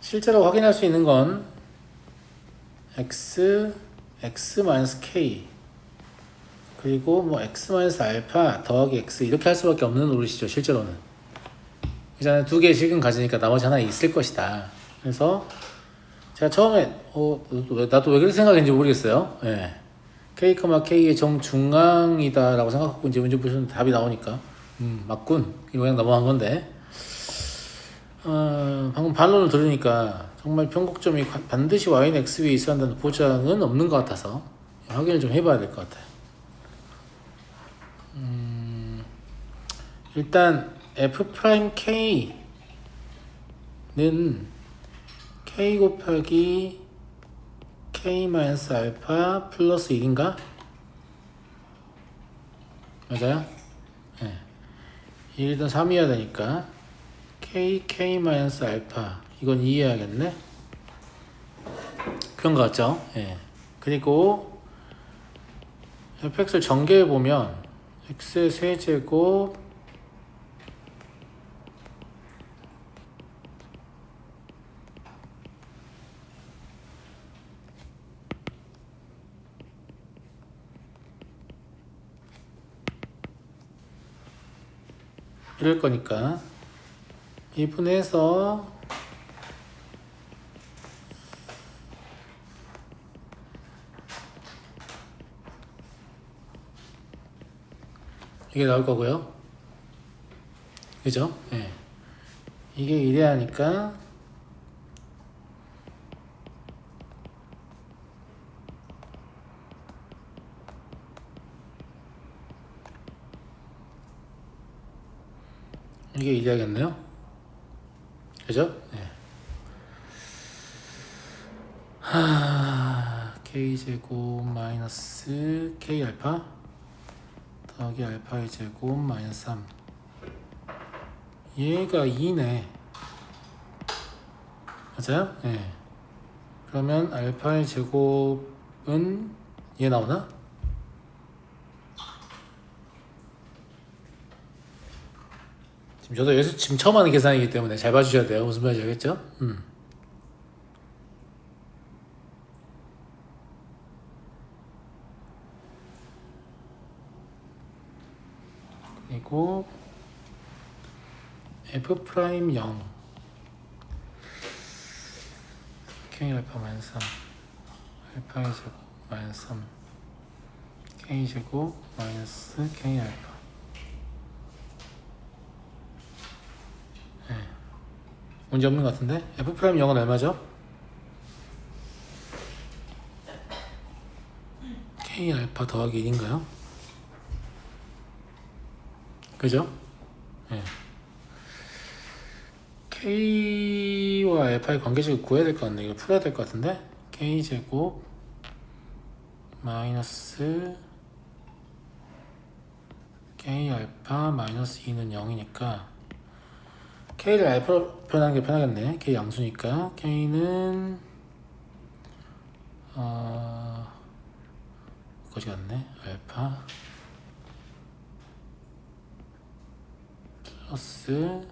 실제로 확인할 수 있는 건 x 마이너스 k 그리고 뭐 x 마이너스 알파 더하기 x 이렇게 할 수밖에 없는 노릇이죠. 실제로는 이제는 두 개의 식은 가지니까 나머지 하나 있을 것이다. 그래서 제가 처음에 나도 왜 그렇게 생각했는지 모르겠어요. 예. k, k의 정중앙이다 라고 생각하고 이제 문제 보시면 답이 나오니까 맞군 이거 그냥 넘어간 건데 방금 반론을 들으니까 정말 평곡점이 반드시 y는 x 위에 있어야 한다는 보장은 없는 것 같아서 확인을 좀 해봐야 될 것 같아요. 일단 f'k는 k 곱하기 k-알파 플러스 1인가? 맞아요? 네. 1이든 3이어야 되니까 k-알파 이건 2해야겠네? 그런 거 같죠? 예. 그리고 fx를 전개해보면 x의 세제곱 이럴 거니까 2분해서 이게 나올 거고요. 그죠? 예. 이게 이래야 하니까 이게 이래야겠네요. 그죠? 예. k제곱 마이너스 k알파 더하기 알파의 제곱 마이너스 3 얘가 2네. 맞아요? 예. 그러면 알파의 제곱은 얘 나오나? 지금 저도 여기서 지금 처음 하는 계산이기 때문에 잘 봐주셔야 돼요. 무슨 말인지 알겠죠? 그리고 f 프라임 0 k 알파 마이너스 3 알파의 제곱 마이너스 3 k 제곱 마이너스 k 알파 네. 문제 없는 것 같은데 f 프라임 0은 얼마죠? k 알파 더하기 1인가요? 그죠? 네. k와 알파의 관계식을 구해야 될 것 같네. 이거 풀어야 될 것 같은데 k제곱 마이너스 k 알파 마이너스 2는 0이니까 k를 알파로 표현하는 게 편하겠네. k 양수니까 k는 거지 같네. 알파 플러스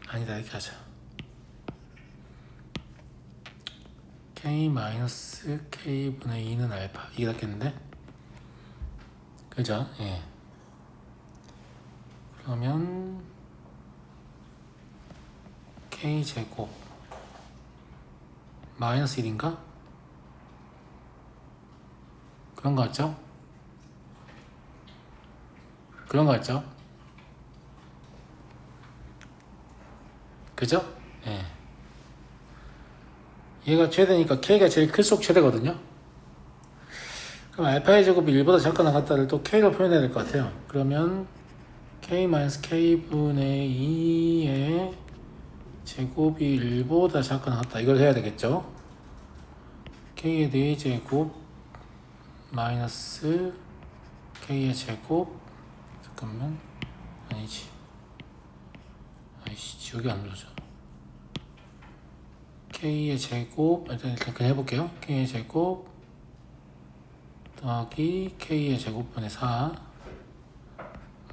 아니다 이렇게 하자. k 마이너스 k분의 2는 알파 이게 낫겠는데? 그죠? 예. 그러면 k제곱 마이너스 1인가? 그런 거 같죠? 그런 거 같죠? 그죠? 예. 얘가 최대니까 k가 제일 클수록 최대거든요. 그럼 알파의 제곱이 1보다 작거나 같다를 또 k로 표현해야 될 것 같아요. 그러면 k-k분의 2의 제곱이 1보다 작거나 같다. 이걸 해야 되겠죠. k의 4제곱 마이너스 k의 제곱 잠깐만 아니지 아이씨 지우개 안 눌러져. k의 제곱 일단 그냥 해볼게요. k의 제곱 더하기 k의 제곱분의 4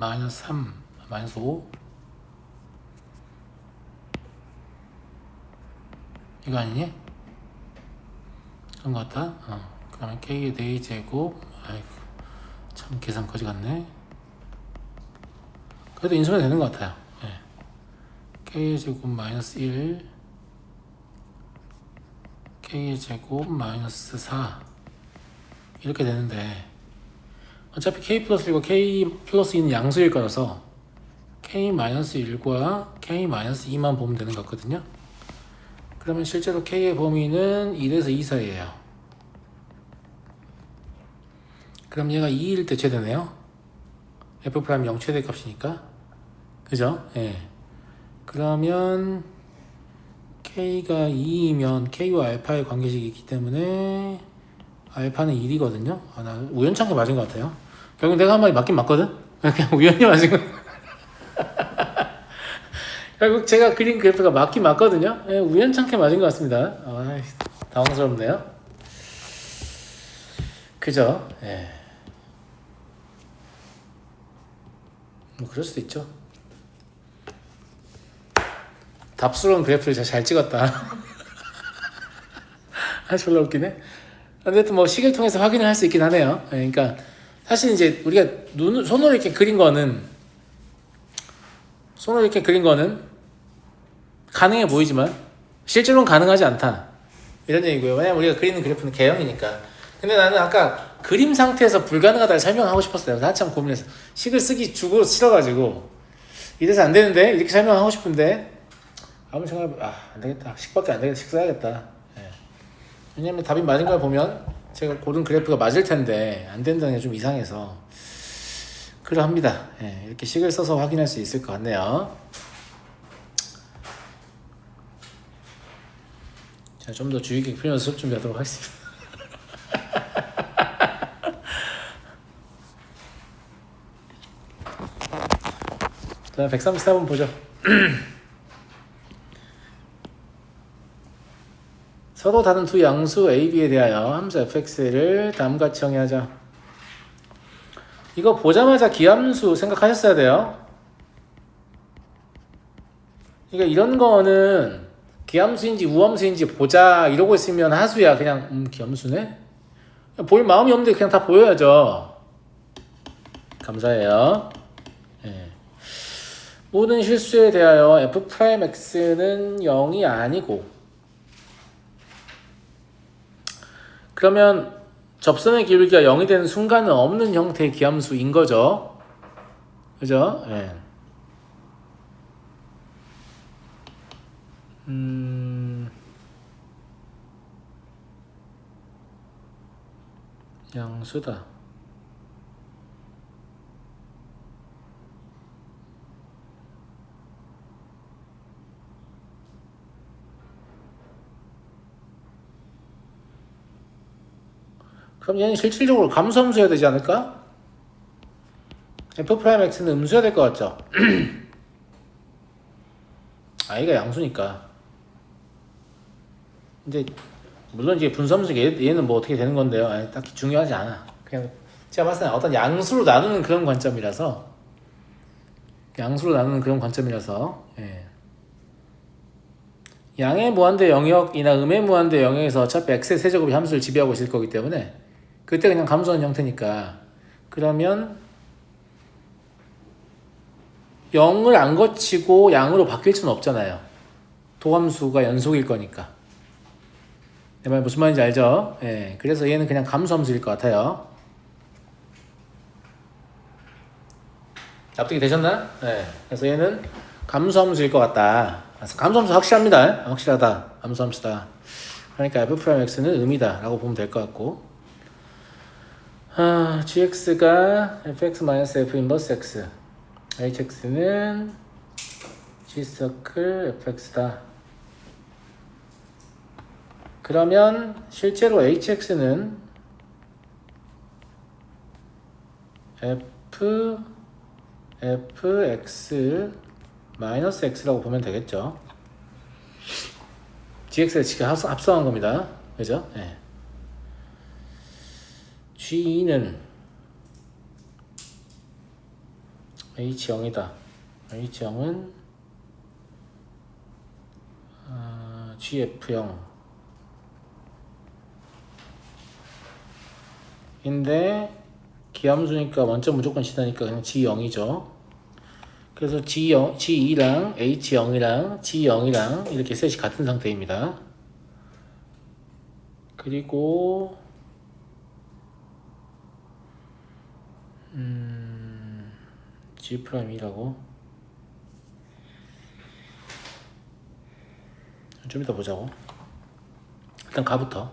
마이너스 3, 마이너스 5 이거 아니니? 그런 것 같다. 그러면 K의 4제곱 아이고 참 계산 거지 같네. 그래도 인수면 되는 것 같아요. 예. K의 제곱 마이너스 1 K의 제곱 마이너스 4 이렇게 되는데 어차피 K 플러스 1과 K 플러스 2는 양수일 거라서 K 마이너스 1과 K 마이너스 2만 보면 되는 것 같거든요. 그러면 실제로 K의 범위는 1에서 2 사이에요. 그럼 얘가 2일 때 최대네요. F' 0 최대값이니까. 그죠? 예. 그러면 K가 2이면 K와 알파의 관계식이 있기 때문에 알파는 1이거든요. 나 우연찮게 맞은 것 같아요. 결국 내가 한 마디 맞긴 맞거든? 그냥 우연히 맞은 거. 결국 제가 그린 그래프가 맞긴 맞거든요. 예, 우연찮게 맞은 것 같습니다. 당황스럽네요. 그죠? 예. 뭐 그럴 수도 있죠. 답스러운 그래프를 제가 잘 찍었다. 졸라 웃기네. 근데 또 뭐 식을 통해서 확인을 할 수 있긴 하네요. 그러니까 사실 이제 우리가 손으로 이렇게 그린 거는 가능해 보이지만 실제로는 가능하지 않다. 이런 얘기고요. 왜냐면 우리가 그리는 그래프는 개형이니까. 근데 나는 아까 그림 상태에서 불가능하다고 설명하고 싶었어요. 한참 고민해서 식을 쓰기 주고 싫어가지고 이래서 안 되는데 이렇게 설명하고 싶은데 아무 생각 안 되겠다. 식밖에 안 되겠다. 식 써야겠다. 왜냐면 답이 맞은 걸 보면 제가 고른 그래프가 맞을 텐데 안 된다는 게 좀 이상해서 그러합니다. 이렇게 식을 써서 확인할 수 있을 것 같네요. 자, 좀 더 주의 깊게 풀면서 수업 준비하도록 하겠습니다. 자, 134번 보죠. 서로 다른 두 양수 A, B에 대하여 함수 fx를 다음같이 정의하자. 이거 보자마자 기함수 생각하셨어야 돼요. 그러니까 이런 거는 기함수인지 우함수인지 보자 이러고 있으면 하수야. 그냥 기함수네? 볼 마음이 없는데 그냥 다 보여야죠. 감사해요. 모든 실수에 대하여 f'x는 0이 아니고 그러면 접선의 기울기가 0이 되는 순간은 없는 형태의 기함수인 거죠. 그죠? 양수다. 그럼 얘는 실질적으로 감소함수여야 되지 않을까? f'x는 음수여야 될 것 같죠? i가 양수니까. 근데 물론 이제 분수함수 얘는 뭐 어떻게 되는 건데요. 딱히 중요하지 않아. 그냥 제가 봤을 때 어떤 양수로 나누는 그런 관점이라서 양의 무한대 영역이나 음의 무한대 영역에서 어차피 x의 세제곱이 함수를 지배하고 있을 거기 때문에 그때 그냥 감소하는 형태니까 그러면 0을 안 거치고 양으로 바뀔 수는 없잖아요. 도함수가 연속일 거니까. 내 말 무슨 말인지 알죠? 그래서 얘는 그냥 감소함수일 것 같아요. 납득이 되셨나? 그래서 얘는 감소함수일 것 같다. 그래서 감소함수 확실합니다. 확실하다. 감소함수다. 그러니까 f'x는 음이다 라고 보면 될 것 같고 gx가 fx-f 인버스 x hx는 g서클 fx다. 그러면 실제로 hx는 fx 마이너스 x라고 보면 되겠죠. gx가 지금 합성한 겁니다. 그죠? g는 H0이다. H0은 GF0 인데 기함수니까 원점 무조건 지나니까 그냥 G0이죠. 그래서 G0, G2랑 H0이랑 G0이랑 이렇게 셋이 같은 상태입니다. 그리고 G'2라고 좀 이따 보자고. 일단 가부터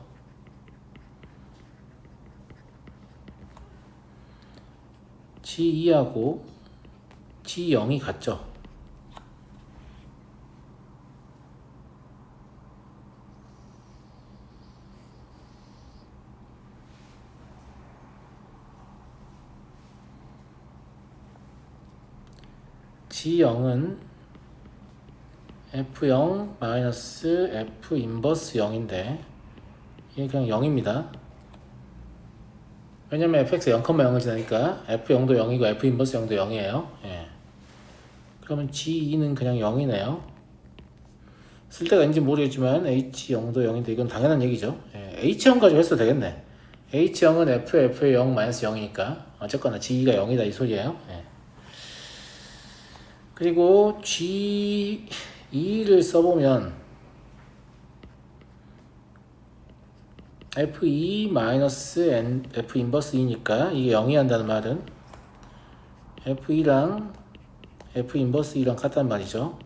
G2하고 G0이 같죠. G0은 F0 마이너스 F 인버스 0인데 이게 그냥 0입니다. 왜냐면 fx 0,0을 지나니까 f0도 0이고 f 인버스 0도 0이에요. 예. 그러면 g2는 그냥 0이네요. 쓸 때가 있는지 모르겠지만 h0도 0인데 이건 당연한 얘기죠. 예. h0 가지고 했어도 되겠네. h0은 f의 0 마이너스 0이니까 어쨌거나 g2가 0이다 이 소리예요. 예. 그리고 g2를 써보면 F2 마이너스 F 인버스 2니까 이게 0이 한다는 말은 F2랑 F 인버스 2랑 같단 말이죠.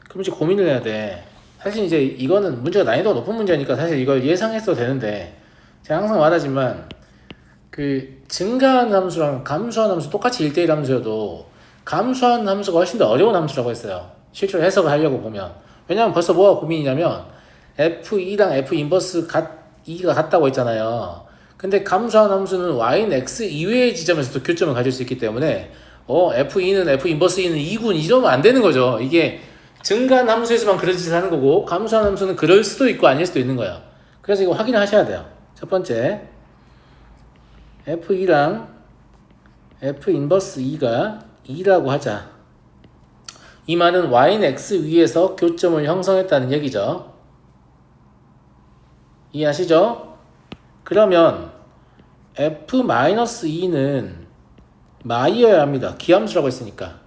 그럼 이제 고민을 해야 돼. 사실 이제 이거는 문제가 난이도가 높은 문제니까 사실 이걸 예상했어도 되는데 제가 항상 말하지만 그 증가한 함수랑 감소한 함수 똑같이 1대1 함수여도 감소한 함수가 훨씬 더 어려운 함수라고 했어요. 실제로 해석을 하려고 보면. 왜냐면 벌써 뭐가 고민이냐면 F2랑 F 인버스 2가 같다고 했잖아요. 근데 감소한 함수는 y는 x 이외의 지점에서도 교점을 가질 수 있기 때문에 F2는 F 인버스 2는 2군 이러면 안 되는 거죠. 이게 증가한 함수에서만 그런 짓을 하는 거고 감소한 함수는 그럴 수도 있고 아닐 수도 있는 거예요. 그래서 이거 확인을 하셔야 돼요. 첫 번째 F2랑 F 인버스 2가 2라고 하자. 이 말은 y는 x 위에서 교점을 형성했다는 얘기죠. 이해하시죠? 그러면 F-2는 마이여야 합니다. 기함수라고 했으니까.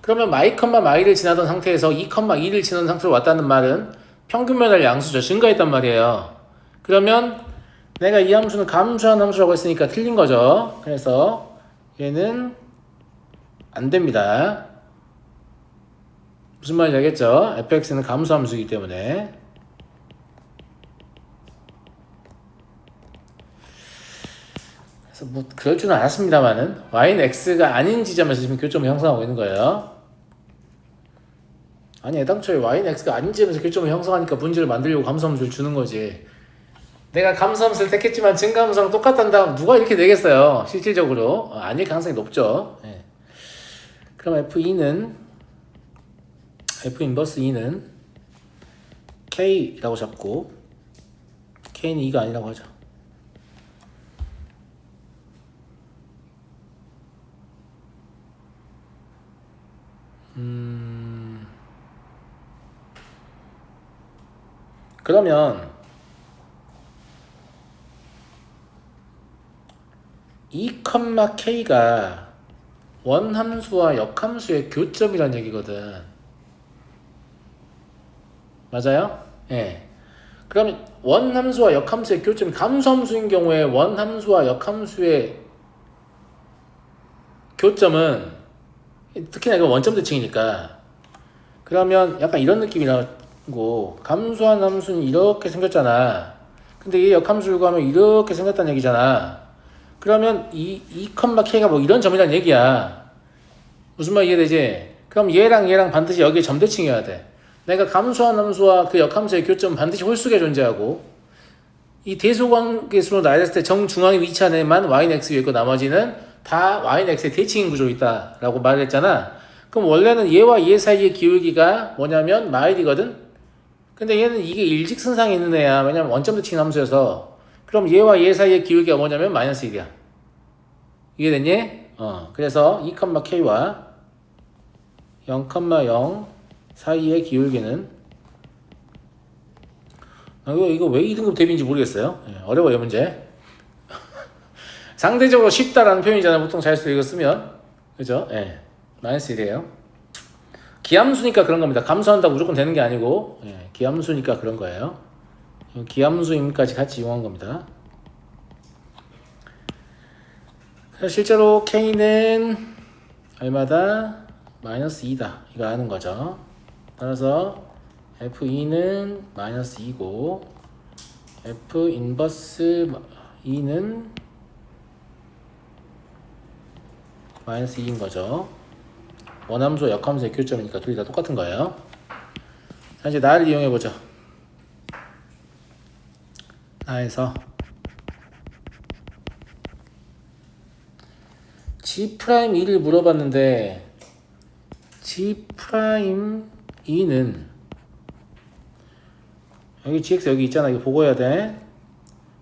그러면 마이, 마이를 지나던 상태에서 2,2를 지나던 상태로 왔다는 말은 평균면할 양수죠. 증가했단 말이에요. 그러면 내가 이 함수는 감소한 함수라고 했으니까 틀린 거죠. 그래서 얘는 안 됩니다. 무슨 말인지 알겠죠? fx는 감소 함수이기 때문에. 그래서 뭐 그럴 줄은 알았습니다만은 y는 x가 아닌 지점에서 지금 교점을 형성하고 있는 거예요. 아니 애당초에 y는 x가 아닌 지점에서 교점을 형성하니까 문제를 만들려고 감소함수를 주는 거지. 내가 감소함수를 택했지만 증가함수랑 똑같단다 누가 이렇게 내겠어요. 실질적으로 아닐 가능성이 높죠. 네. 그럼 F2는 F 인버스 2는 K라고 잡고 K는 2가 아니라고 하죠. 그러면 이 K가 원함수와 역함수의 교점이란 얘기거든. 맞아요? 예. 그러면 원함수와 역함수의 교점이 감소함수인 경우에 원함수와 역함수의 교점은 특히나 이건 원점 대칭이니까 그러면 약간 이런 느낌이라고 감소한 함수는 이렇게 생겼잖아. 근데 얘 역함수를 구하면 이렇게 생겼다는 얘기잖아. 그러면 이 K가 뭐 이런 점이란 얘기야. 무슨 말 이해되지? 그럼 얘랑 반드시 여기에 점대칭이어야 돼. 내가 감수한 함수와 그 역함수의 교점은 반드시 홀수가 존재하고 이 대소관계수로 나열했을 때 정중앙에 위치한 애만 y는 x 위에 있고 나머지는 다 y는 x의 대칭인 구조로 있다라고 말을 했잖아. 그럼 원래는 얘와 얘 사이의 기울기가 뭐냐면 마일이거든. 근데 얘는 이게 일직선상에 있는 애야. 왜냐면 원점 대칭 함수여서. 그럼 얘와 얘 사이의 기울기가 뭐냐면 마이너스 1이야. 이해됐니? 그래서 2,k와 0,0 사이의 기울기는 이거 왜 2등급 대비인지 모르겠어요. 어려워요 문제. 상대적으로 쉽다라는 표현이잖아요. 보통 자연수로 이거 쓰면. 그죠? 마이너스 1이에요. 기함수니까 그런 겁니다. 감수한다고 무조건 되는 게 아니고 기함수니까 그런 거예요. 기함수임까지 같이 이용한 겁니다. 실제로 K는 얼마다? 마이너스 2다. 이거 아는 거죠. 따라서 F2는 마이너스 2고 F 인버스 2는 마이너스 2인 거죠. 원함수, 역함수의 교점이니까 둘이 다 똑같은 거예요. 자, 이제 나를 이용해 보죠. 나에서 G'2를 물어봤는데 G'2는 여기 GX 여기 있잖아. 이거 보고 해야 돼.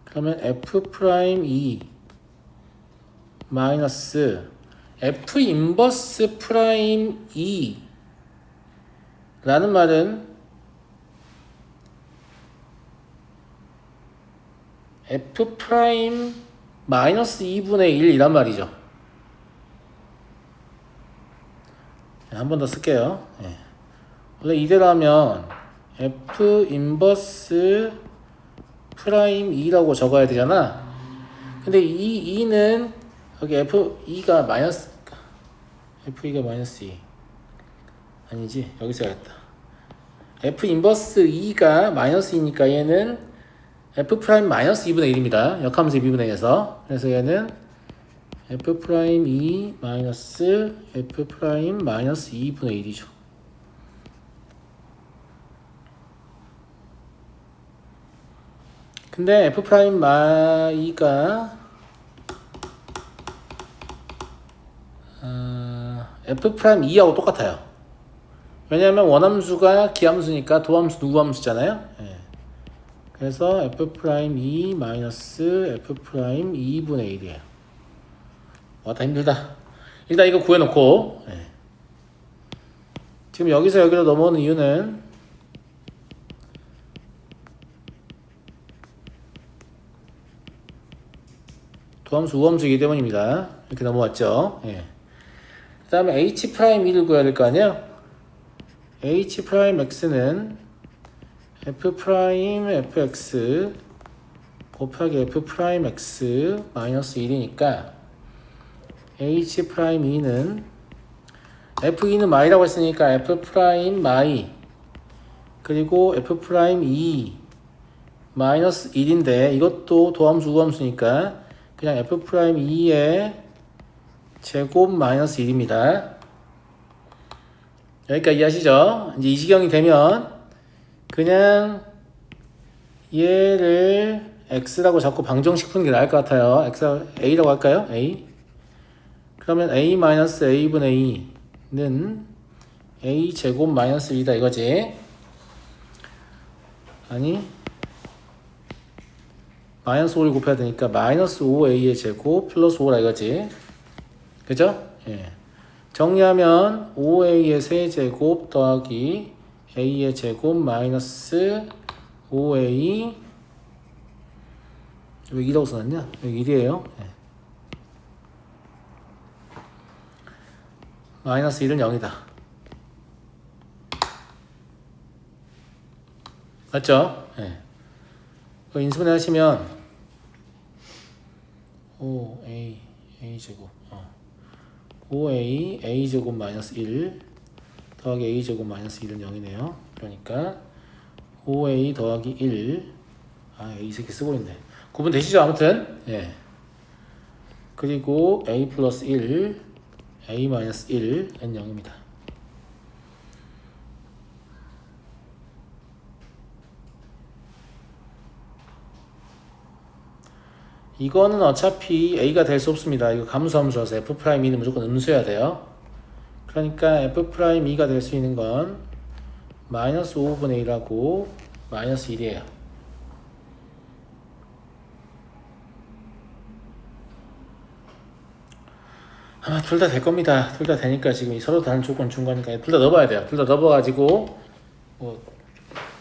그러면 F'2 마이너스 F 인버스 프라임 2 라는 말은 F 프라임 마이너스 2분의 1 이란 말이죠. 한 번 더 쓸게요. 원래 이대로 하면 F 인버스 프라임 2라고 적어야 되잖아. 근데 이 2는 여기 F2가 마이너스 F2가 마이너스 2 아니지? 여기 써야겠다. F 인버스 2가 마이너스 2니까 얘는 F 프라임 마이너스 2분의 1입니다. 역함수 2분의 1에서. 그래서 얘는 F 프라임 2 마이너스 F 프라임 마이너스 2분의 1이죠. 근데 F 프라임 마이가 F 프라임 2하고 똑같아요. 왜냐하면 원함수가 기함수니까 도함수 누구함수잖아요. 그래서 F 프라임 2 마이너스 F 프라임 2분의 1이에요. 다 힘들다. 일단 이거 구해놓고 지금 여기서 여기로 넘어오는 이유는 도함수 우함수이기 때문입니다. 이렇게 넘어왔죠. 그 다음에 H'2를 구해야 될 거 아니에요. H'X는 F'Fx 곱하기 F'X 마이너스 1이니까 H'2는 F2는 마이라고 했으니까 F' 마이 그리고 F'2 마이너스 1인데 이것도 도함수 우함수니까 그냥 F'2의 제곱 마이너스 1입니다. 여기까지 이해하시죠? 이제 이 지경이 되면 그냥 얘를 x라고 자꾸 방정식 푸는 게 나을 것 같아요. a라고 할까요? a. 그러면 a-a분의 2는 a 제곱 마이너스 2다 이거지. 아니 마이너스 5를 곱해야 되니까 마이너스 5a의 제곱 플러스 5라 이거지. 그죠? 정리하면 5a의 세제곱 더하기 a의 제곱 마이너스 5a 왜 2라고 써놨냐? 여기 1이에요. 마이너스 1은 0이다. 맞죠? 인수분해 하시면 5a a제곱 5a a제곱 마이너스 1 더하기 a제곱 마이너스 1은 0이네요. 그러니까 5a 더하기 1 a 새끼 쓰고 있네. 구분 되시죠? 아무튼 그리고 a 플러스 1 a 마이너스 1은 0입니다. 이거는 어차피 a가 될 수 없습니다. 이거 감수함수라서 f'E는 무조건 음수여야 돼요. 그러니까 f'E가 될 수 있는 건 마이너스 5분의 1하고 마이너스 1이에요. 아마 둘 다 될 겁니다. 둘 다 되니까 지금 서로 다른 조건 준 거니까 둘 다 넣어봐야 돼요. 둘 다 넣어가지고 뭐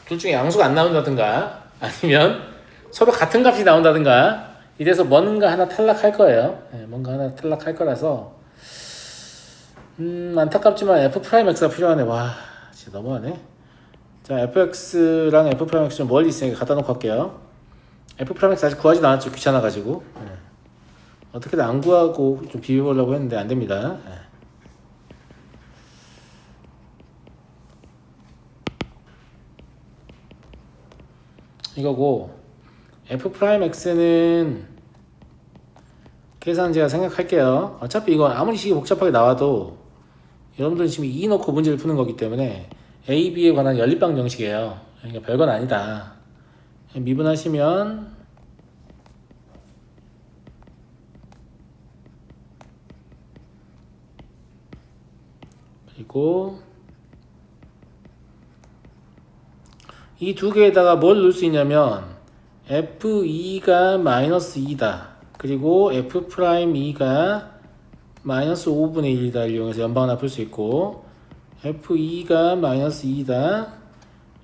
둘 중에 양수가 안 나온다든가 아니면 서로 같은 값이 나온다든가 이래서 뭔가 하나 탈락할 거예요. 네, 뭔가 하나 탈락할 거라서 안타깝지만 f'x가 필요하네. 와 진짜 너무하네. 자 fx랑 f'x 좀 멀리 있으니까 갖다 놓고 할게요. f'x 아직 구하지도 않았죠. 귀찮아가지고 네. 어떻게든 안 구하고 좀 비벼보려고 했는데 안 됩니다. 네. 이거고 f'x는 계산 제가 생각할게요. 어차피 이거 아무리 식이 복잡하게 나와도 여러분들은 지금 2 넣고 문제를 푸는 거기 때문에 A, B에 관한 연립방 정식이에요. 그러니까 별건 아니다. 미분하시면 그리고 이 두 개에다가 뭘 넣을 수 있냐면 F2가 마이너스 2다. 그리고 F'E가 마이너스 5분의 1이다 이용해서 연방 하나 풀 수 있고 F2가 마이너스 2다.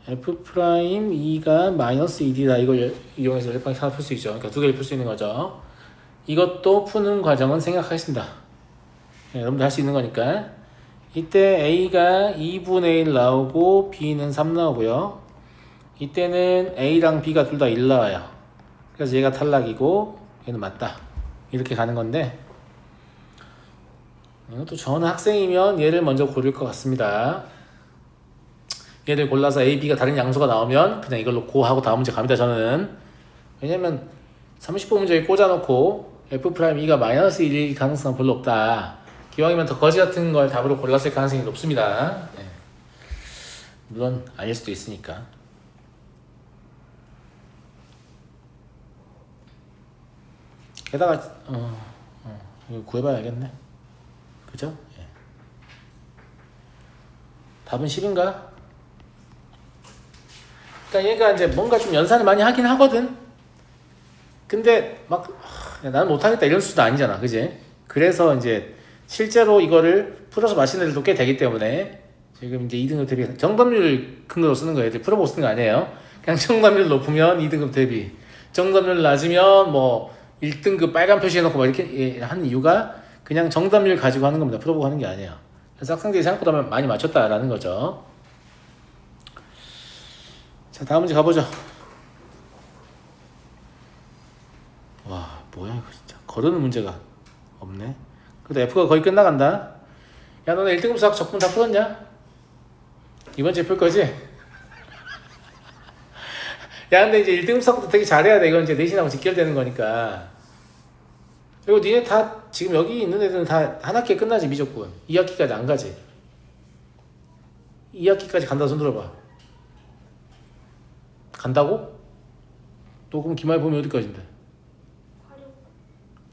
F'E가 마이너스 1이다. 이걸 이용해서 연방 하나 풀 수 있죠. 그러니까 두 개를 풀 수 있는 거죠. 이것도 푸는 과정은 생각하겠습니다. 네, 여러분들 할 수 있는 거니까. 이때 A가 2분의 1 나오고 B는 3 나오고요. 이때는 A랑 B가 둘 다 1 나와요. 그래서 얘가 탈락이고 얘는 맞다. 이렇게 가는 건데 또 저는 학생이면 얘를 먼저 고를 것 같습니다. 얘를 골라서 A, B가 다른 양수가 나오면 그냥 이걸로 고하고 다음 문제 갑니다. 저는 왜냐면 30번 문제에 꽂아놓고 F'E가 마이너스 1일 가능성은 별로 없다. 기왕이면 더 거지 같은 걸 답으로 골랐을 가능성이 높습니다. 네. 물론 아닐 수도 있으니까. 게다가 이거 구해봐야겠네. 그죠? 예. 답은 10인가? 그러니까 얘가 이제 뭔가 좀 연산을 많이 하긴 하거든. 근데 막 나는 못하겠다 이런 수도 아니잖아, 그지? 그래서 이제 실제로 이거를 풀어서 마시는 애들도 꽤 되기 때문에 지금 이제 2등급 대비 정답률 큰 거로 쓰는 거예요. 풀어보고 쓰는 거 아니에요. 그냥 정답률 높으면 2등급 대비, 정답률 낮으면 뭐 1등급 빨간 표시해놓고 막 이렇게 하는 이유가 그냥 정답률 가지고 하는 겁니다. 풀어보고 하는 게 아니에요. 그래서 학생들이 생각보다 많이 맞췄다라는 거죠. 자, 다음 문제 가보죠. 와, 뭐야 이거 진짜. 거르는 문제가 없네. 그래도 F가 거의 끝나간다. 야, 너네 1등급 수학 적분 다 풀었냐? 이번 주에 풀 거지? 야, 근데 이제 1등급 수학도 되게 잘해야 돼. 이건 이제 내신하고 직결되는 거니까. 그리고 니네 다 지금 여기 있는 애들은 다 한 학기에 끝나지. 미적분 2학기까지 안 가지. 2학기까지 간다. 손 들어봐. 간다고? 너 그럼 기말 보면 어디까지인데?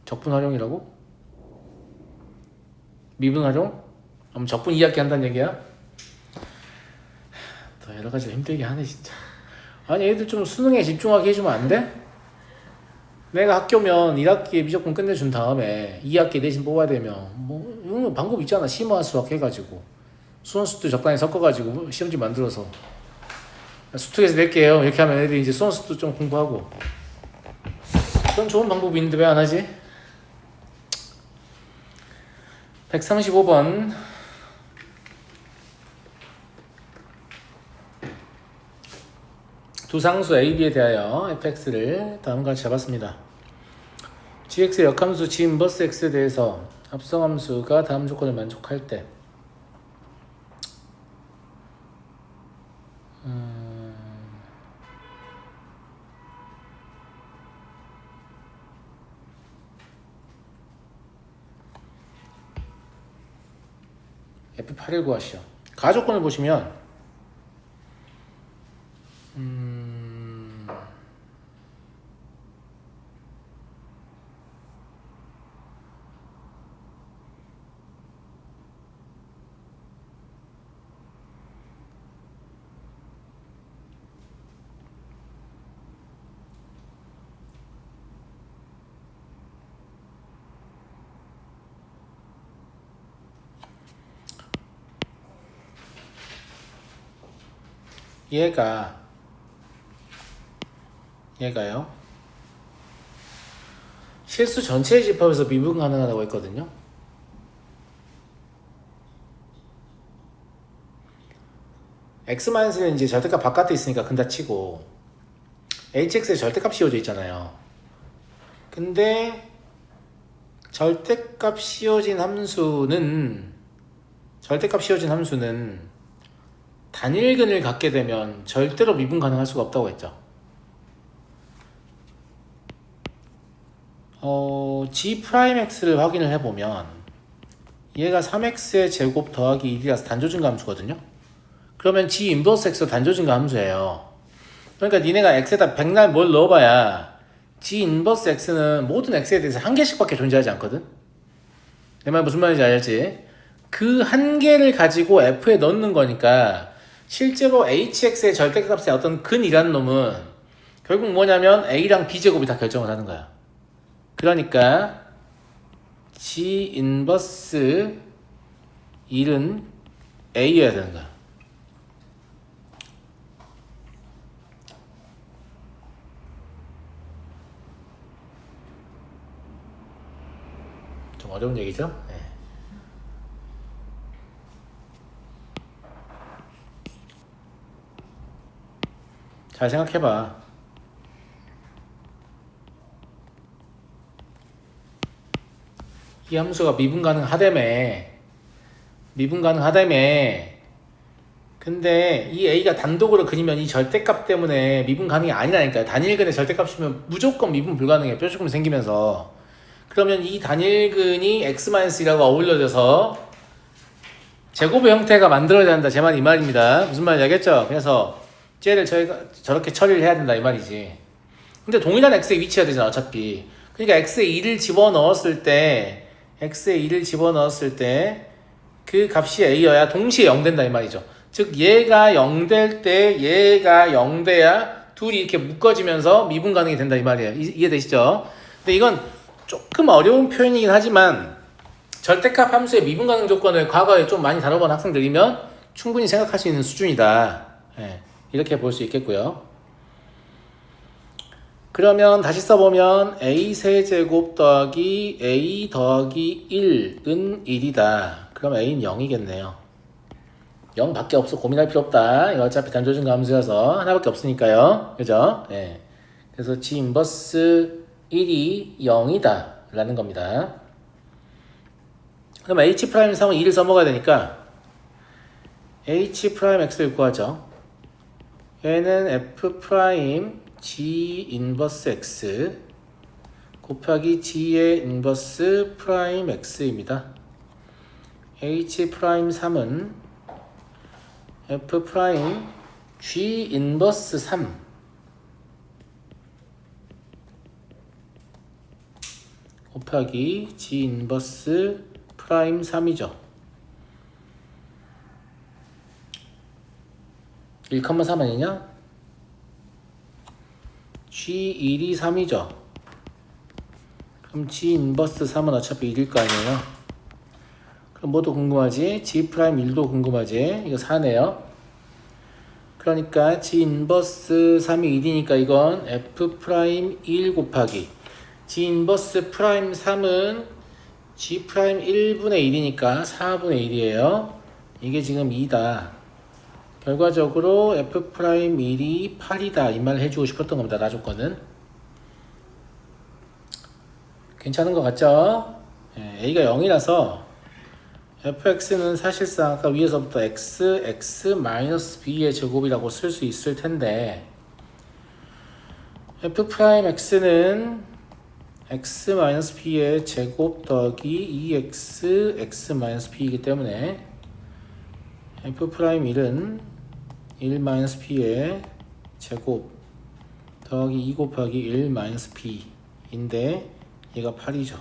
적분 활용이라고? 미분 활용? 그럼 적분 2학기 한다는 얘기야? 더 여러 가지로 힘들게 하네 진짜. 아니 애들 좀 수능에 집중하게 해주면 안 돼? 내가 학교면 1학기에 미적분 끝내준 다음에 2학기 내신 뽑아야 되면 뭐 이런 방법 있잖아. 심화 수학 해가지고 수원수도 적당히 섞어가지고 시험지 만들어서 수특에서 낼게요 이렇게 하면 애들이 이제 수원수도 좀 공부하고 그런 좋은 방법이 있는데 왜 안 하지? 135번 두 상수 A, B에 대하여 fx를 다음과 같이 잡았습니다. gx의 역함수 g 인버스 x에 대해서 합성함수가 다음 조건을 만족할 때 F8을 구하시오. 가조건을 보시면 얘가요 실수 전체의 집합에서 미분 가능하다고 했거든요. x-는 이제 절대값 바깥에 있으니까 근다 치고 hx에 절대값 씌워져 있잖아요. 근데 절대값 씌워진 함수는 단일근을 갖게 되면 절대로 미분 가능할 수가 없다고 했죠. g'x를 확인을 해보면 얘가 3x의 제곱 더하기 1이라서 단조증가 함수거든요. 그러면 g 인버스 x 단조증가 함수예요. 그러니까 니네가 x에다 백날 뭘 넣어봐야 g 인버스 x는 모든 x에 대해서 한 개씩밖에 존재하지 않거든. 내 말 무슨 말인지 알지? 그 한 개를 가지고 f에 넣는 거니까 실제로 hx의 절대값의 어떤 근이라는 놈은 결국 뭐냐면 a랑 b제곱이 다 결정을 하는 거야. 그러니까 g 인버스 1은 a여야 되는 거야. 좀 어려운 얘기죠? 네. 잘 생각해봐. 이 함수가 미분 가능하다며. 근데 이 a가 단독으로 그리면 이 절대값 때문에 미분 가능이 아니라니까요. 단일근의 절대값이면 무조건 미분 불가능해. 뾰족금 생기면서. 그러면 이 단일근이 x-1하고 어울려져서 제곱의 형태가 만들어야 된다. 제 말 이 말입니다. 무슨 말인지 알겠죠? 그래서 쟤를 저희가 저렇게 처리를 해야 된다 이 말이지. 근데 동일한 x에 위치해야 되잖아 어차피. 그러니까 x에 2를 집어넣었을 때 그 값이 a여야 동시에 0 된다 이 말이죠. 즉 얘가 0 될 때 얘가 0 돼야 둘이 이렇게 묶어지면서 미분 가능이 된다 이 말이에요. 이해되시죠? 근데 이건 조금 어려운 표현이긴 하지만 절대값 함수의 미분 가능 조건을 과거에 좀 많이 다뤄본 학생들이면 충분히 생각할 수 있는 수준이다. 예, 이렇게 볼 수 있겠고요. 그러면 다시 써보면 a 세제곱 더하기 a 더하기 1은 1이다. 그럼 a는 0이겠네요. 0밖에 없어. 고민할 필요 없다. 이거 어차피 단조증가 함수여서 하나밖에 없으니까요. 그죠? 예. 그래서 g 인버스 1이 0이다 라는 겁니다. 그럼 h'3은 2를 써먹어야 되니까 h'x를 구하죠. 얘는 f' g 인버스 x 곱하기 g의 인버스 프라임 x입니다. h'3은 f' g 인버스 3 곱하기 g 인버스 프라임 3이죠. 1,3 아니냐? G1이 3이죠. 그럼 G 인버스 3은 어차피 1일 거 아니에요. 그럼 뭐도 궁금하지? G'1도 궁금하지? 이거 4네요. 그러니까 G 인버스 3이 1이니까 이건 F'1 곱하기 G 인버스 프라임 3은 G 프라임 1분의 1이니까 4분의 1이에요. 이게 지금 2다. 결과적으로 F'1이 8이다. 이 말을 해주고 싶었던 겁니다. 나 조건은. 괜찮은 것 같죠? 예, A가 0이라서 fx는 사실상 아까 위에서부터 x-b의 제곱이라고 쓸 수 있을 텐데 f'x는 x-b의 제곱 더하기 2x x-b이기 때문에 f'1은 1-b의 제곱 더하기 2 곱하기 1-b인데 얘가 8이죠.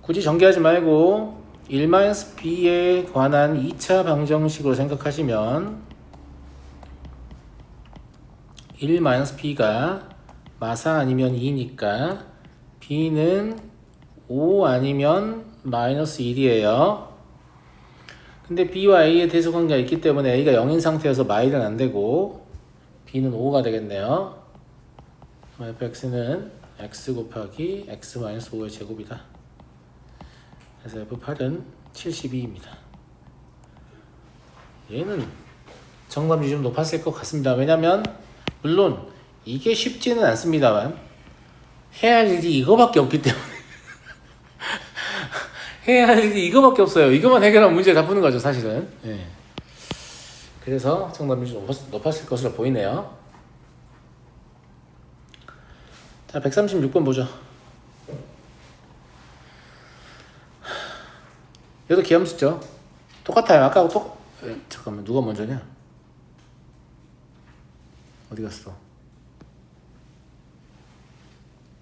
굳이 전개하지 말고 1-b에 관한 2차 방정식으로 생각하시면 1-b가 마사 아니면 2니까 b는 5 아니면 마이너스 1이에요. 근데 b와 a의 대소관계가 있기 때문에 a가 0인 상태여서 마일은 안 되고 b는 5가 되겠네요. fx는 x 곱하기 x 마이너스 5의 제곱이다. 그래서 F8은 72입니다. 얘는 정답률이 좀 높았을 것 같습니다. 왜냐면 물론 이게 쉽지는 않습니다만 해야 할 일이 이거밖에 없기 때문에 해야 할 일이 이거밖에 없어요. 이거만 해결하면 문제 다 푸는 거죠, 사실은. 예. 그래서 정답률이 좀 높았을 것으로 보이네요. 자, 136번 보죠. 얘도 기함수죠. 똑같아요. 아까하고 잠깐만, 누가 먼저냐? 어디 갔어?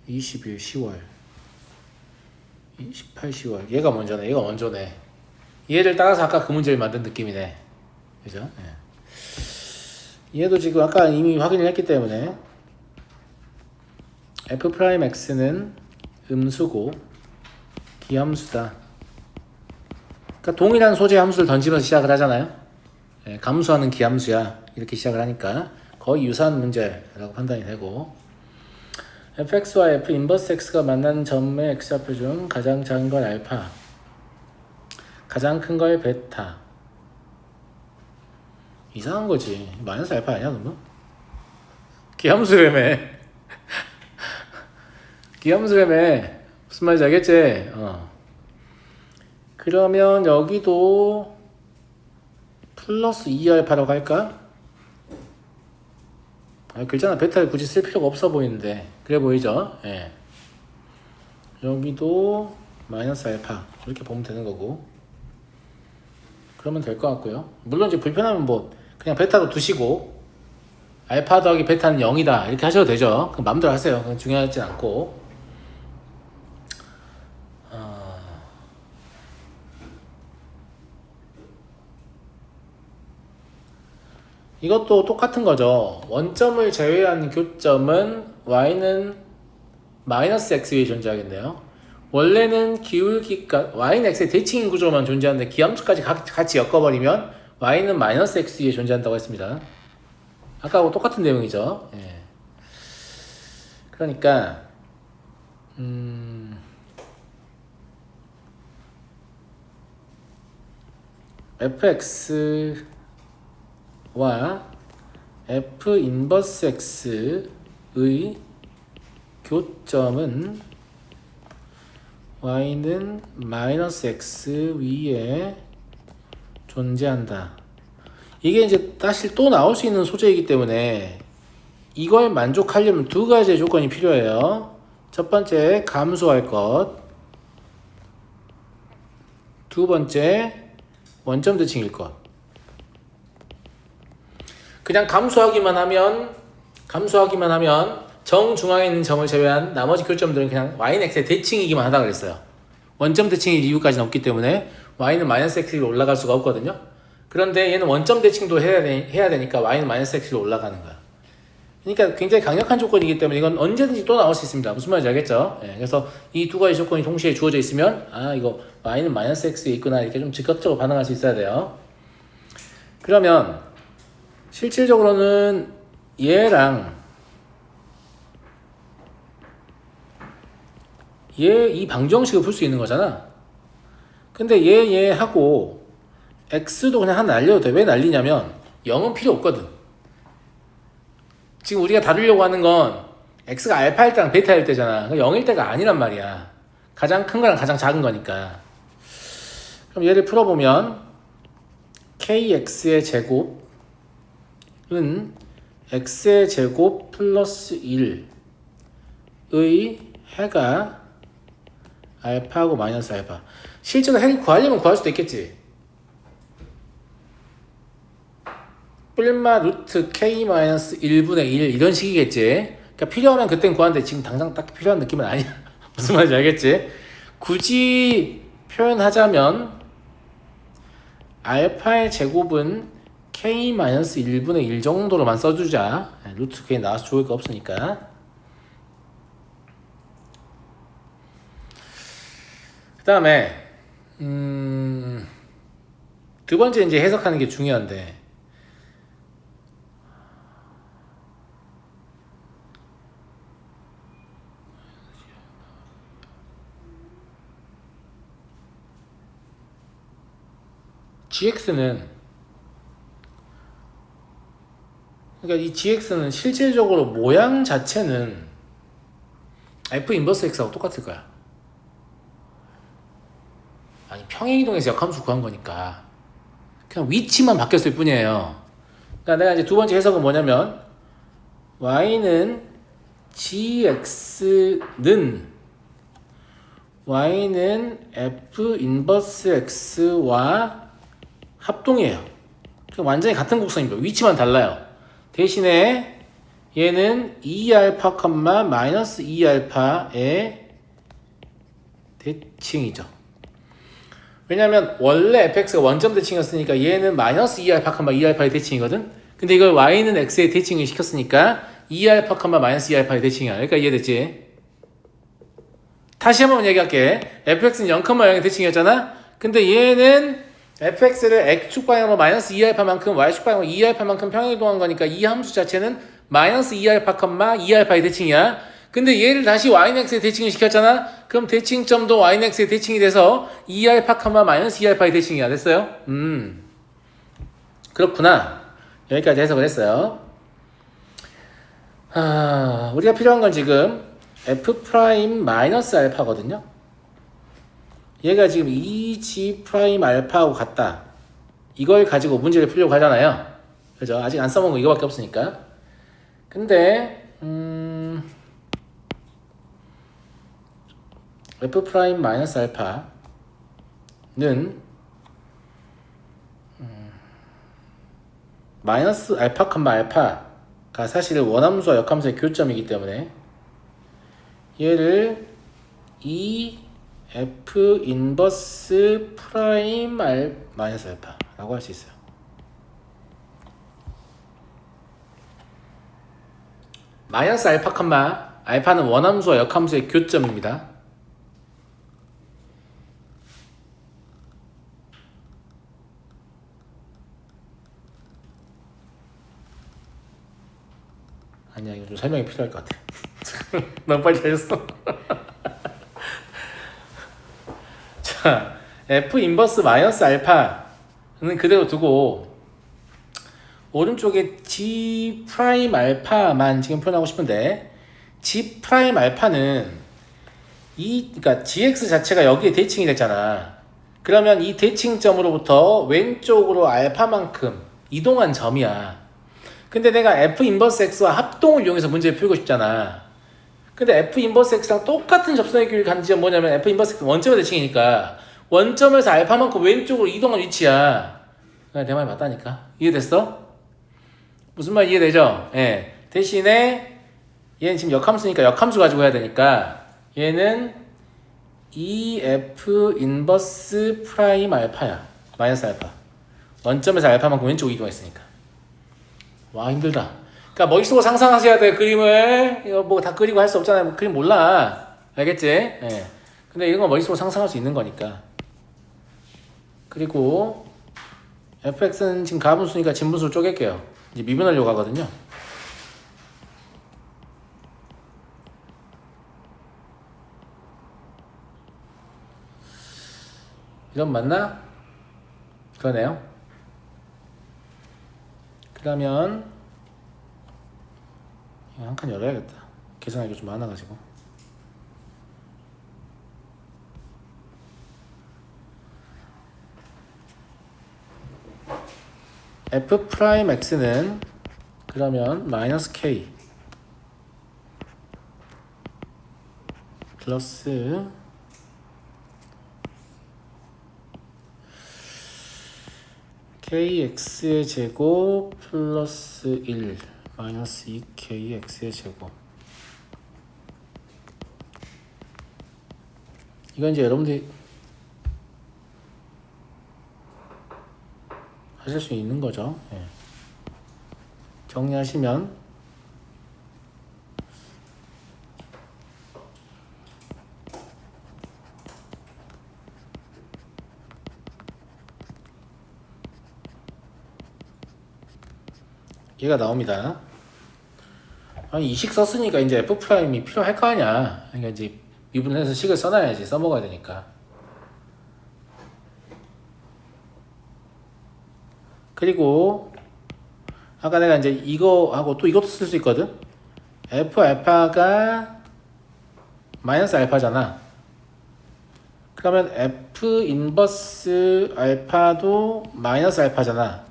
20일 10월 18, 10월 얘가 먼저네. 얘를 따라서 아까 그 문제를 만든 느낌이네. 그죠? 예. 얘도 지금 아까 이미 확인을 했기 때문에 f'x는 음수고 기함수다. 그러니까 동일한 소재 함수를 던지면서 시작을 하잖아요. 예, 감수하는 기함수야. 이렇게 시작을 하니까 거의 유사한 문제라고 판단이 되고, fx와 f 인버스 x가 만난 점의 x좌표 중 가장 작은 걸 알파, 가장 큰 걸 베타. 이상한 거지. 마이너스 알파 아니야 그러면? 기함수라며. 기함수라며. 무슨 말인지 알겠지? 그러면 여기도 플러스 2알파라고 할까? 글자나 베타를 굳이 쓸 필요가 없어 보이는데 그래 보이죠? 예. 여기도 마이너스 알파 이렇게 보면 되는 거고, 그러면 될 것 같고요. 물론 이제 불편하면 뭐 그냥 베타도 두시고 알파 더하기 베타는 0이다 이렇게 하셔도 되죠. 그럼 마음대로 하세요. 그건 중요하진 않고. 이것도 똑같은 거죠. 원점을 제외한 교점은 y는 마이너스 x 위에 존재하겠네요. 원래는 기울기가 y는 x의 대칭인 구조만 존재하는데 기함수까지 같이 엮어버리면 y는 마이너스 x 위에 존재한다고 했습니다. 아까하고 똑같은 내용이죠. 예. 그러니까 fx와 f 인버스 x의 교점은 y는 마이너스 x 위에 존재한다. 이게 이제 사실 또 나올 수 있는 소재이기 때문에 이걸 만족하려면 두 가지의 조건이 필요해요. 첫 번째, 감수할 것. 두 번째, 원점 대칭일 것. 그냥 감수하기만 하면 정중앙에 있는 점을 제외한 나머지 교점들은 그냥 y는 x의 대칭이기만 하다 그랬어요. 원점 대칭일 이유까지는 없기 때문에 y는 마이너스 x로 올라갈 수가 없거든요. 그런데 얘는 원점 대칭도 해야 되니까 y는 마이너스 x로 올라가는 거야. 그러니까 굉장히 강력한 조건이기 때문에 이건 언제든지 또 나올 수 있습니다. 무슨 말인지 알겠죠? 예, 그래서 이 두 가지 조건이 동시에 주어져 있으면 이거 y는 마이너스 x에 있구나 이렇게 좀 즉각적으로 반응할 수 있어야 돼요. 그러면 실질적으로는 얘랑 얘 이 방정식을 풀 수 있는 거잖아. 근데 얘하고 x도 그냥 하나 날려도 돼. 왜 날리냐면 0은 필요 없거든. 지금 우리가 다루려고 하는 건 x가 알파일 때랑 베타일 때잖아. 0일 때가 아니란 말이야. 가장 큰 거랑 가장 작은 거니까. 그럼 얘를 풀어보면 kx의 제곱은 x의 제곱 플러스 1의 해가 알파하고 마이너스 알파. 실제로 해를 구하려면 구할 수도 있겠지. 뿔마 루트 k-1분의 1 이런 식이겠지. 그러니까 필요하면 그땐 구하는데 지금 당장 딱 필요한 느낌은 아니야. 무슨 말인지 알겠지? 굳이 표현하자면 알파의 제곱은 k-1분의 1 정도로만 써주자. 루트 k 나와서 좋을 거 없으니까. 그 다음에 두 번째 이제 해석하는 게 중요한데, gx는, 그러니까 이 gx는 실질적으로 모양 자체는 f 인버스 x하고 똑같을 거야. 아니, 평행이동에서 역함수 구한 거니까 그냥 위치만 바뀌었을 뿐이에요. 그러니까 내가 이제 두 번째 해석은 뭐냐면, y는 f 인버스 x와 합동이에요. 완전히 같은 곡선입니다. 위치만 달라요. 대신에 얘는 2알파, 마이너스 2알파의 대칭이죠. 왜냐면 원래 fx가 원점 대칭이었으니까 얘는 마이너스 2알파, 2알파의 대칭이거든. 근데 이걸 y는 x의 대칭을 시켰으니까 2알파, 마이너스 2알파의 대칭이야. 그러니까 이해됐지? 다시 한번 얘기할게. fx는 0,0의 대칭이었잖아. 근데 얘는 fx를 x축 방향으로 마이너스 2알파만큼 y축 방향으로 2알파만큼 평행이동한 거니까 이 함수 자체는 마이너스 2알파, 2알파의 대칭이야. 근데 얘를 다시 y는 x의 대칭을 시켰잖아. 그럼 대칭점도 y는 x의 대칭이 돼서 2알파, 마이너스 2알파의 대칭이야. 됐어요? 그렇구나. 여기까지 해석을 했어요. 우리가 필요한 건 지금 f 프라임 마이너스 알파거든요. 얘가 지금 2g 프라임 알파하고 같다. 이걸 가지고 문제를 풀려고 하잖아요. 그죠? 아직 안 써먹은 거 이거밖에 없으니까. 근데 f 프라임 마이너스 알파는 마이너스 알파, 알파가 사실 원함수와 역함수의 교점이기 때문에 얘를 f 인버스 프라임 마이너스 알파라고 할 수 있어요. 마이너스 알파, 알파는 원함수와 역함수의 교점입니다. 아니야, 이거 좀 설명이 필요할 것 같아. 너무 빨리 잘했어. 자, f 인버스 마이너스 알파는 그대로 두고 오른쪽에 g 프라임 알파만 지금 표현하고 싶은데, g 프라임 알파는 그러니까 gx 자체가 여기에 대칭이 됐잖아. 그러면 이 대칭점으로부터 왼쪽으로 알파만큼 이동한 점이야. 근데 내가 f 인버스 x와 합동을 이용해서 문제를 풀고 싶잖아. 근데 f 인버스 x랑 똑같은 접선의 길이를 간 지점 뭐냐면 f 인버스 x 원점의 대칭이니까 원점에서 알파만큼 왼쪽으로 이동한 위치야. 내 말이 맞다니까. 이해됐어? 무슨 말 이해되죠? 예. 대신에 얘는 지금 역함수니까 역함수 가지고 해야 되니까 얘는 EF 인버스 프라임 알파야. 마이너스 알파. 원점에서 알파만큼 왼쪽 이동했으니까. 와, 힘들다. 그러니까 머릿속으로 상상하셔야 돼. 그림을 이거 뭐 다 그리고 할 수 없잖아요. 뭐 그림 몰라. 알겠지? 예. 근데 이런 거 머릿속으로 상상할 수 있는 거니까. 그리고 fx는 지금 가분수니까 진분수를 쪼갤게요. 이제 미분하려고 하거든요. 이건 맞나? 그러네요. 그러면 한 칸 열어야겠다. 계산하기가 좀 많아가지고. f 프라임 x는 그러면 마이너스 k 플러스 kx의 제곱 플러스 1 마이너스 2kx의 제곱. 이건 이제 여러분들이 하실 수 있는 거죠. 예. 정리하시면 얘가 나옵니다. 아니 이 식 썼으니까 이제 f 프라임이 필요할 거 아니야. 그러니까 이제 미분해서 식을 써놔야지. 써먹어야 되니까. 그리고 아까 내가 이제 이거 하고 또 이것도 쓸 수 있거든. f 알파가 마이너스 알파잖아. 그러면 f 인버스 알파도 마이너스 알파잖아.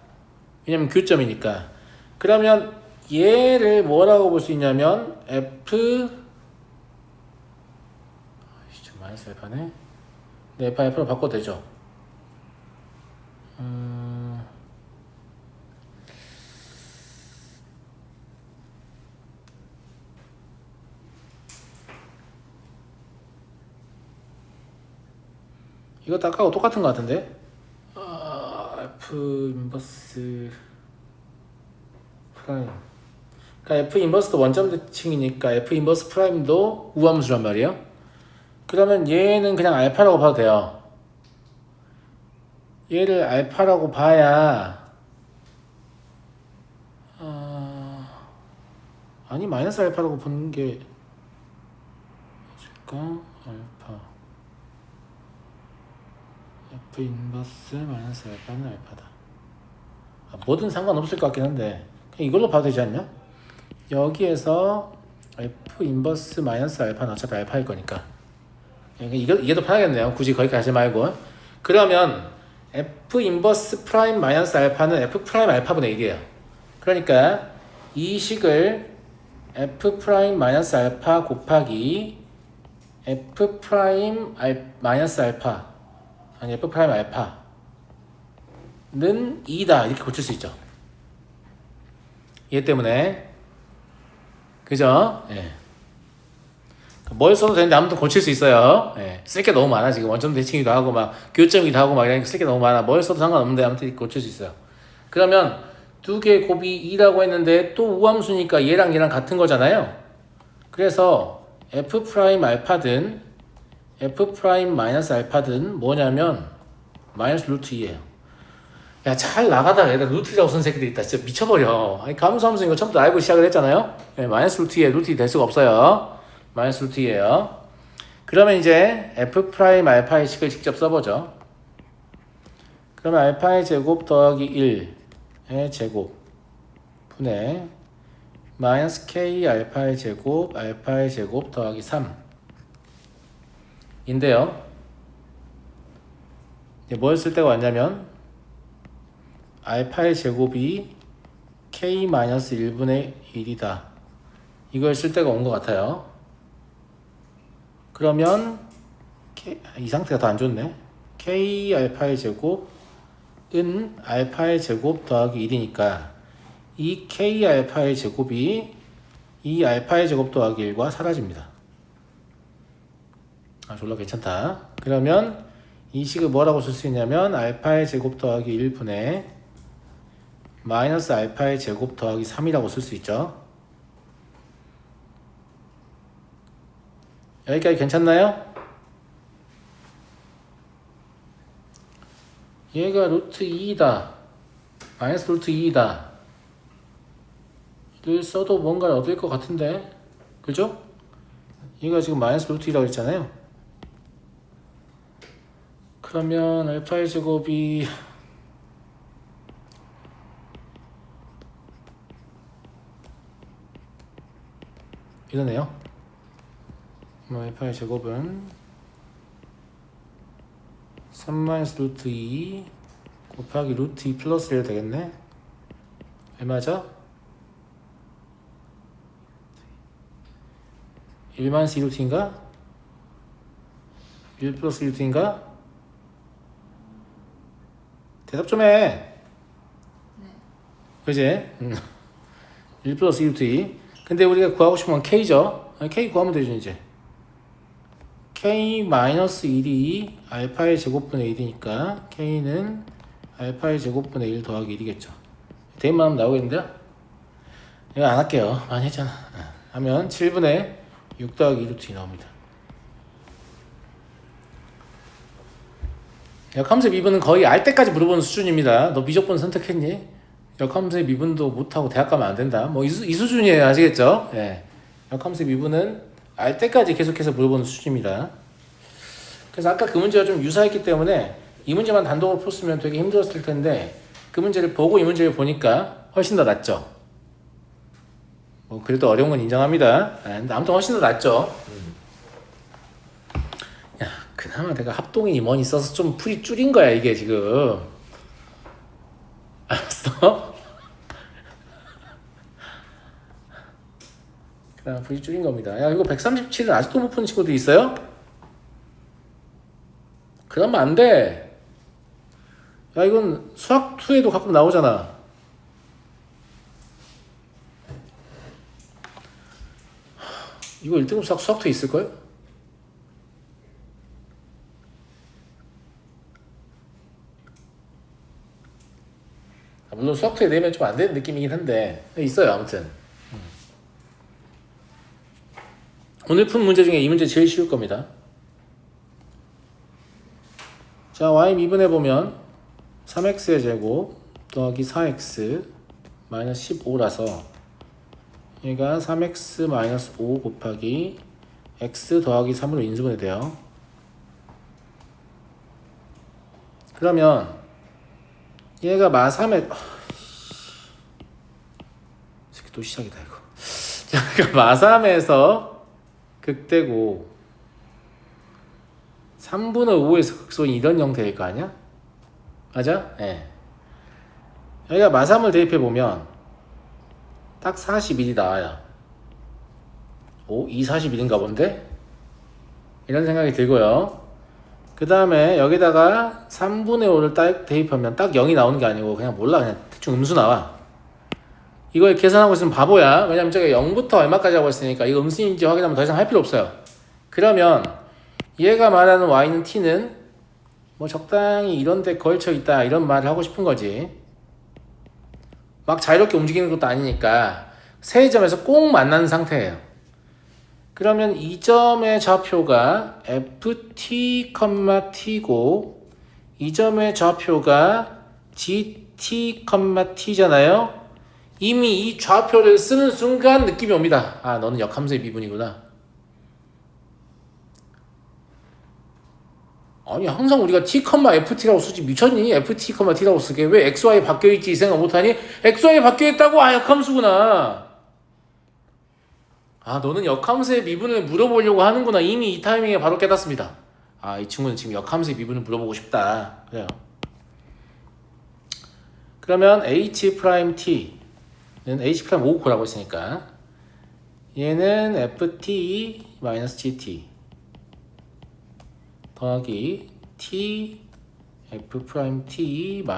왜냐면 교점이니까. 그러면 얘를 뭐라고 볼 수 있냐면 마이너스 알파네. 네, f 알파로 바꿔도 되죠. 이거 아까하고 똑같은 것 같은데. F 인버스 프라임. 그러니까 F 인버스도 원점 대칭이니까 F 인버스 프라임도 우함수란 말이에요. 그러면 얘는 그냥 알파라고 봐도 돼요. 얘를 알파라고 봐야 아니 마이너스 알파라고 보는 게 맞을까? 알파 F 인버스 마이너스 알파는 알파다. 뭐든 상관없을 것 같긴 한데 그냥 이걸로 봐도 되지 않냐? 여기에서 F 인버스 마이너스 알파는 어차피 알파일 거니까 이게 더 편하겠네요. 굳이 거기까지 하지 말고. 그러면 F 인버스 프라임 마이너스 알파는 F 프라임 알파분의 1이에요. 그러니까 이 식을 F 프라임 마이너스 알파 곱하기 F 프라임 마이너스 알파 아니 F 프라임 알파는 2다 이렇게 고칠 수 있죠. 얘 때문에 그죠? 예. 뭘 써도 되는데 아무튼 고칠 수 있어요. 예. 쓸 게 너무 많아 지금 원점 대칭이기도 하고 막 교점이기도 하고 막 이러니까 쓸 게 너무 많아. 뭘 써도 상관없는데 아무튼 고칠 수 있어요. 그러면 두 개의 곱이 2라고 했는데 또 우함수니까 얘랑 같은 거잖아요. 그래서 F 프라임 알파든 F 프라임 마이너스 알파든 뭐냐면 마이너스 루트 2예요. 야, 잘 나가다가 얘들 루트라고 쓴 새끼들 있다. 진짜 미쳐버려. 아니, 감수함수 이거 처음부터 알고 시작을 했잖아요. 네, 마이너스 루트 2에 루트 2 될 수가 없어요. 마이너스 루트 2예요. 그러면 이제 F 프라임 알파의 식을 직접 써보죠. 그러면 알파의 제곱 더하기 1의 제곱 분의 마이너스 K 알파의 제곱 더하기 3 인데요. 뭘 쓸 때가 왔냐면 알파의 제곱이 K-1분의 1이다. 이걸 쓸 때가 온 것 같아요. 그러면 이 상태가 더 안 좋네. K 알파의 제곱은 알파의 제곱 더하기 1이니까 이 K 알파의 제곱이 이 알파의 제곱 더하기 1과 사라집니다. 졸라 괜찮다. 그러면 이 식을 뭐라고 쓸 수 있냐면 알파의 제곱 더하기 1분의 마이너스 알파의 제곱 더하기 3이라고 쓸 수 있죠. 여기까지 괜찮나요? 얘가 루트 2이다. 마이너스 루트 2이다. 를 써도 뭔가를 얻을 것 같은데. 그죠? 얘가 지금 마이너스 루트 2라고 했잖아요. 그러면 알파의 제곱이 이러네요. 알파의 제곱은 3-루트 2 곱하기 루트 2 플러스 1 되겠네. 얼마죠? 1-2루트인가? 1 플러스 루트인가? 대답 좀 해. 네. 그지? 1 플러스 루트 2. 근데 우리가 구하고 싶은 건 K죠? K 구하면 되죠, 이제. K-1이 알파의 제곱분의 1이니까 K는 알파의 제곱분의 1 더하기 1이겠죠. 대입만 하면 나오겠는데요? 이거 안 할게요. 많이 했잖아. 하면 7분의 6 더하기 2 루트 2 나옵니다. 역함수 미분은 거의 알 때까지 물어보는 수준입니다. 너 미적분 선택했니? 역함수의 미분도 못하고 대학 가면 안 된다. 뭐 이 수준이에요. 아시겠죠? 예. 역함수의 미분은 알 때까지 계속해서 물어보는 수준입니다. 그래서 아까 그 문제가 좀 유사했기 때문에 이 문제만 단독으로 풀었으면 되게 힘들었을 텐데 그 문제를 보고 이 문제를 보니까 훨씬 더 낫죠. 뭐 그래도 어려운 건 인정합니다. 근데 아무튼 훨씬 더 낫죠. 야, 그나마 내가 합동이니 뭐니 써서 좀 풀이 줄인 거야 이게 지금. 알았어? 그나마 풀이 줄인 겁니다. 야, 이거 137은 아직도 못 푸는 친구들 있어요? 그러면 안 돼. 야, 이건 수학 2에도 가끔 나오잖아. 이거 1등급 수학 2에 있을걸? 물론 수학 2에 내면 좀 안 되는 느낌이긴 한데 있어요. 아무튼 오늘 푼 문제 중에 이 문제 제일 쉬울 겁니다. 자, y 미분해보면 3x의 제곱 더하기 4x 마이너스 15라서 얘가 3x 마이너스 5 곱하기 x 더하기 3으로 인수분해 돼요. 그러면 얘가 마3에 또 시작이다 이거. 자, 그러니까 마3에서 극대고 3분의 5에서 극소인 이런 형태일 거 아니야? 맞아? 예. 네. 여기가 마3을 대입해보면 딱 41이 나와요. 오, 2, 41인가 본데? 이런 생각이 들고요. 그 다음에 여기다가 3분의 5를 딱 대입하면 딱 0이 나오는 게 아니고 그냥 몰라. 그냥 대충 음수 나와. 이걸 계산하고 있으면 바보야. 왜냐면 저게 0부터 얼마까지 하고 있으니까 이거 음수인지 확인하면 더 이상 할 필요 없어요. 그러면 얘가 말하는 y는 t는 뭐 적당히 이런 데 걸쳐 있다 이런 말을 하고 싶은 거지. 막 자유롭게 움직이는 것도 아니니까 세 점에서 꼭 만나는 상태예요. 그러면 이 점의 좌표가 ft, t고 이 점의 좌표가 gt, t잖아요. 이미 이 좌표를 쓰는 순간 느낌이 옵니다. 아, 너는 역함수의 미분이구나. 아니, 항상 우리가 t, ft라고 쓰지 미쳤니? ft, t라고 쓰게 왜 xy 바뀌어있지 생각 못하니? xy 바뀌어있다고? 아, 역함수구나. 아, 너는 역함수의 미분을 물어보려고 하는구나. 이미 이 타이밍에 바로 깨닫습니다. 아, 이 친구는 지금 역함수의 미분을 물어보고 싶다. 그래요. 그러면 h't는 h'5라고 했으니까 얘는 ft-gt 더하기 t f'-t-g'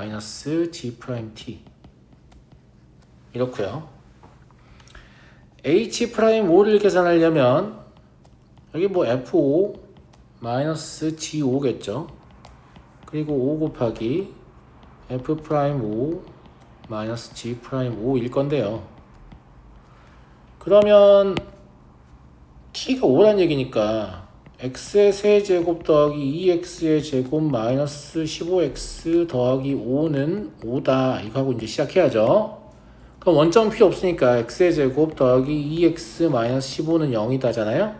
이렇고요. h'5를 계산하려면 여기 뭐 f5 마이너스 g5겠죠. 그리고 5 곱하기 f'5 마이너스 g'5일 건데요. 그러면 t가 5란 얘기니까 x의 세제곱 더하기 2x의 제곱 마이너스 15x 더하기 5는 5다. 이거 하고 이제 시작해야죠. 그럼 원점 필요 없으니까 x의 제곱 더하기 2x 마이너스 15는 0이다잖아요.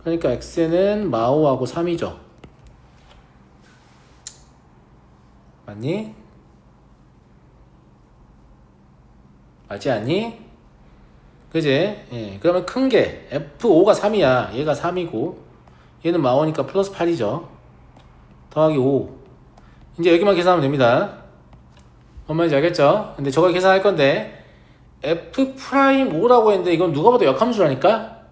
그러니까 x는 마5하고 3이죠. 맞니? 맞지 않니? 그지? 예. 그러면 큰 게 f5가 3이야. 얘가 3이고 얘는 마5니까 플러스 8이죠. 더하기 5. 이제 여기만 계산하면 됩니다. 뭔 말인지 알겠죠? 근데 저걸 계산할 건데 f'5라고 했는데 이건 누가 봐도 역함수라니까?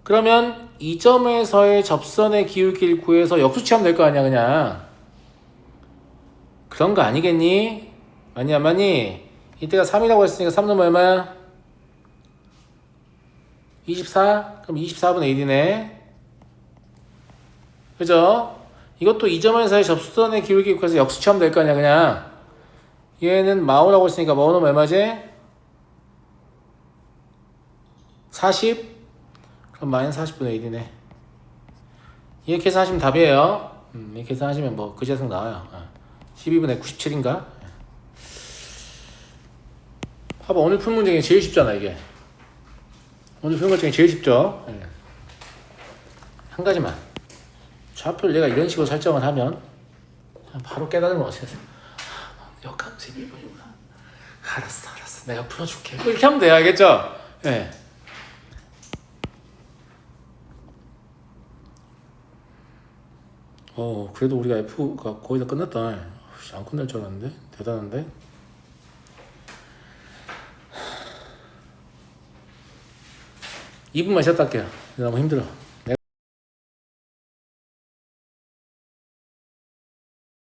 그러면 이 점에서의 접선의 기울기를 구해서 역수 취하면 될 거 아니야 그냥. 그런 거 아니겠니? 맞니 안 맞니? 이때가 3이라고 했으니까 3 넣으면 얼마야? 24? 그럼 24분의 1이네. 그죠? 이것도 이 점에서의 접선의 기울기 구해서 역수 취하면 될 거 아니야 그냥. 얘는 마5라고 했으니까 마5 넣으면 얼마지? 40? 그럼 마이너스 40분의 1이네. 이렇게 계산하시면 답이에요. 이렇게 계산하시면 뭐 그 자석 나와요. 12분의 97인가? 봐봐, 오늘 푼 문제 중에 제일 쉽잖아, 이게. 오늘 푼 것 중에 제일 쉽죠? 예. 한 가지만. 좌표를 내가 이런 식으로 설정을 하면 바로 깨달은 거 같아요. 역함수 1번이구나. 알았어. 내가 풀어줄게. 이렇게 하면 돼요, 알겠죠? 예. 그래도 우리가 F가 거의 다 끝났다. 안 끝날 줄 알았는데? 대단한데? 2분만 쉬었다 할게요. 너무 힘들어.